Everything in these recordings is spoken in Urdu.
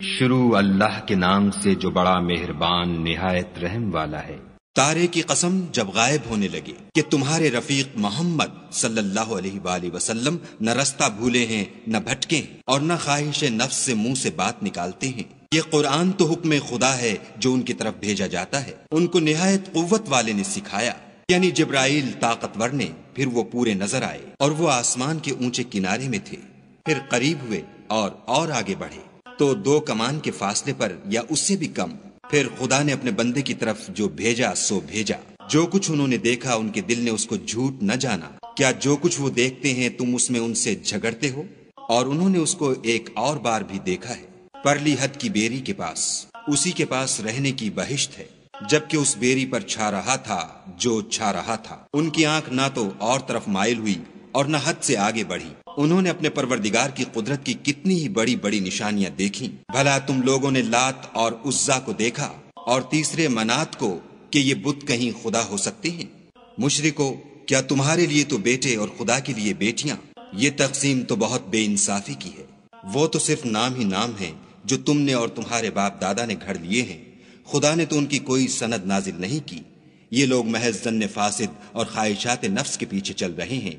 شروع اللہ کے نام سے جو بڑا مہربان نہایت رحم والا ہے۔ تارے کی قسم جب غائب ہونے لگے کہ تمہارے رفیق محمد صلی اللہ علیہ وآلہ وسلم نہ رستہ بھولے ہیں نہ بھٹکے ہیں اور نہ خواہش نفس سے منہ سے بات نکالتے ہیں۔ یہ قرآن تو حکم خدا ہے جو ان کی طرف بھیجا جاتا ہے۔ ان کو نہایت قوت والے نے سکھایا، یعنی جبرائیل طاقتور نے۔ پھر وہ پورے نظر آئے اور وہ آسمان کے اونچے کنارے میں تھے، پھر قریب ہوئے اور آگے بڑھے تو 2 کمان کے فاصلے پر یا اس سے بھی کم۔ پھر خدا نے اپنے بندے کی طرف جو بھیجا سو بھیجا۔ جو کچھ انہوں نے دیکھا ان کے دل نے اس کو جھوٹ نہ جانا۔ کیا جو کچھ وہ دیکھتے ہیں تم اس میں ان سے جھگڑتے ہو؟ اور انہوں نے اس کو ایک اور بار بھی دیکھا ہے، پرلی حد کی بیری کے پاس، اسی کے پاس رہنے کی بہشت ہے، جبکہ اس بیری پر چھا رہا تھا جو چھا رہا تھا۔ ان کی آنکھ نہ تو اور طرف مائل ہوئی اور نہ حد سے آگے بڑھی۔ انہوں نے اپنے پروردگار کی قدرت کی کتنی ہی بڑی بڑی نشانیاں دیکھیں۔ بھلا تم لوگوں نے لات اور عزا کو دیکھا اور تیسرے منات کو کہ یہ بت کہیں خدا ہو سکتے ہیں؟ مشرکو، کیا تمہارے لیے تو بیٹے اور خدا کے لیے بیٹیاں؟ یہ تقسیم تو بہت بے انصافی کی ہے۔ وہ تو صرف نام ہی نام ہیں جو تم نے اور تمہارے باپ دادا نے گھڑ لیے ہیں۔ خدا نے تو ان کی کوئی سند نازل نہیں کی۔ یہ لوگ محض ظن فاسد اور خواہشات نفس کے پیچھے چل رہے ہیں،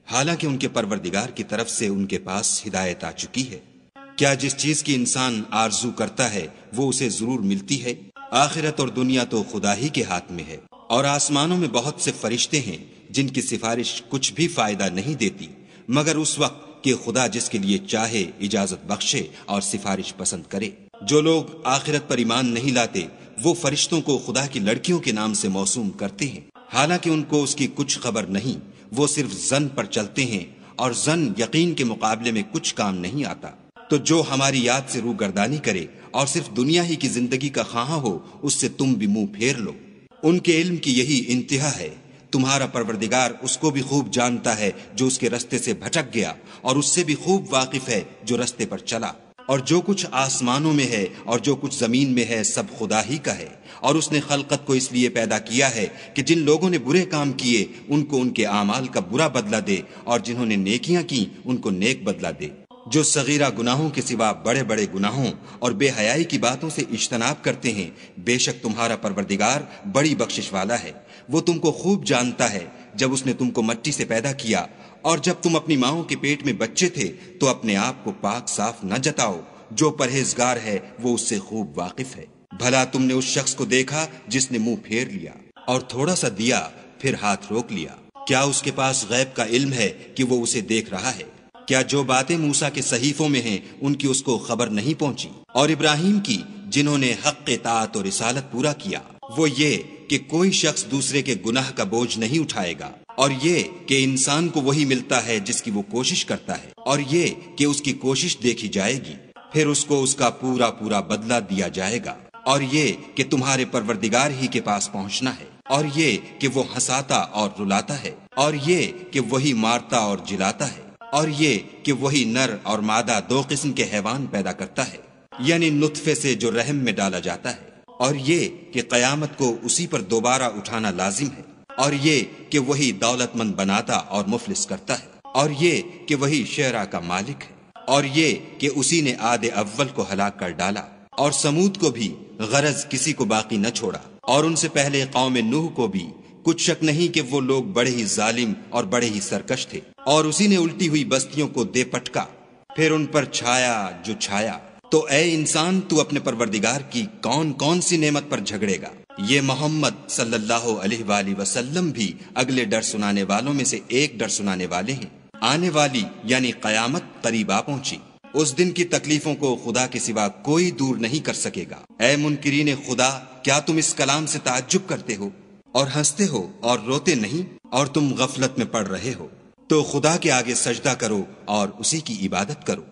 حالانکہ ان کے پروردگار کی طرف سے ان کے پاس ہدایت آ چکی ہے۔ کیا جس چیز کی انسان آرزو کرتا ہے وہ اسے ضرور ملتی ہے؟ آخرت اور دنیا تو خدا ہی کے ہاتھ میں ہے، اور آسمانوں میں بہت سے فرشتے ہیں جن کی سفارش کچھ بھی فائدہ نہیں دیتی مگر اس وقت کہ خدا جس کے لیے چاہے اجازت بخشے اور سفارش پسند کرے۔ جو لوگ آخرت پر ایمان نہیں لاتے وہ فرشتوں کو خدا کی لڑکیوں کے نام سے موسوم کرتے ہیں، حالانکہ ان کو اس کی کچھ خبر نہیں۔ وہ صرف ظن پر چلتے ہیں اور ظن یقین کے مقابلے میں کچھ کام نہیں آتا۔ تو جو ہماری یاد سے روگردانی کرے اور صرف دنیا ہی کی زندگی کا خواہاں ہو اس سے تم بھی منہ پھیر لو۔ ان کے علم کی یہی انتہا ہے۔ تمہارا پروردگار اس کو بھی خوب جانتا ہے جو اس کے رستے سے بھٹک گیا، اور اس سے بھی خوب واقف ہے جو رستے پر چلا۔ اور جو کچھ آسمانوں میں ہے اور جو کچھ زمین میں ہے سب خدا ہی کا ہے، اور اس نے خلقت کو اس لیے پیدا کیا ہے کہ جن لوگوں نے برے کام کیے ان کو ان کے اعمال کا برا بدلہ دے، اور جنہوں نے نیکیاں کی ان کو نیک بدلہ دے۔ جو صغیرہ گناہوں کے سوا بڑے بڑے گناہوں اور بے حیائی کی باتوں سے اجتناب کرتے ہیں، بے شک تمہارا پروردگار بڑی بخشش والا ہے۔ وہ تم کو خوب جانتا ہے جب اس نے تم کو مٹی سے پیدا کیا، اور جب تم اپنی ماؤں کے پیٹ میں بچے تھے تو اپنے آپ کو پاک صاف نہ جتاؤ۔ جو پرہیزگار ہے وہ اس سے خوب واقف ہے۔ بھلا تم نے اس شخص کو دیکھا جس نے منہ پھیر لیا اور تھوڑا سا دیا پھر ہاتھ روک لیا؟ کیا اس کے پاس غیب کا علم ہے کہ وہ اسے دیکھ رہا ہے؟ کیا جو باتیں موسیٰ کے صحیفوں میں ہیں ان کی اس کو خبر نہیں پہنچی؟ اور ابراہیم کی جنہوں نے حق اطاعت اور رسالت پورا کیا، وہ یہ کہ کوئی شخص دوسرے کے گناہ کا بوجھ نہیں اٹھائے گا، اور یہ کہ انسان کو وہی ملتا ہے جس کی وہ کوشش کرتا ہے، اور یہ کہ اس کی کوشش دیکھی جائے گی، پھر اس کو اس کا پورا پورا بدلہ دیا جائے گا، اور یہ کہ تمہارے پروردگار ہی کے پاس پہنچنا ہے، اور یہ کہ وہ ہنساتا اور رلاتا ہے، اور یہ کہ وہی مارتا اور جلاتا ہے، اور یہ کہ وہی نر اور مادہ 2 قسم کے حیوان پیدا کرتا ہے، یعنی نطفے سے جو رحم میں ڈالا جاتا ہے، اور یہ کہ قیامت کو اسی پر دوبارہ اٹھانا لازم ہے، اور یہ کہ وہی دولت مند بناتا اور مفلس کرتا ہے، اور یہ کہ وہی شعرا کا مالک ہے، اور یہ کہ اسی نے عاد اول کو ہلاک کر ڈالا، اور سمود کو بھی غرض کسی کو باقی نہ چھوڑا، اور ان سے پہلے قوم نوح کو بھی۔ کچھ شک نہیں کہ وہ لوگ بڑے ہی ظالم اور بڑے ہی سرکش تھے، اور اسی نے الٹی ہوئی بستیوں کو دے پٹکا، پھر ان پر چھایا جو چھایا۔ تو اے انسان، تو اپنے پروردگار کی کون کون سی نعمت پر جھگڑے گا؟ یہ محمد صلی اللہ علیہ وآلہ وسلم بھی اگلے ڈر سنانے والوں میں سے ایک ڈر سنانے والے ہیں۔ آنے والی یعنی قیامت قریب آ پہنچی۔ اس دن کی تکلیفوں کو خدا کے سوا کوئی دور نہیں کر سکے گا۔ اے منکرین خدا، کیا تم اس کلام سے تعجب کرتے ہو اور ہنستے ہو اور روتے نہیں، اور تم غفلت میں پڑ رہے ہو؟ تو خدا کے آگے سجدہ کرو اور اسی کی عبادت کرو۔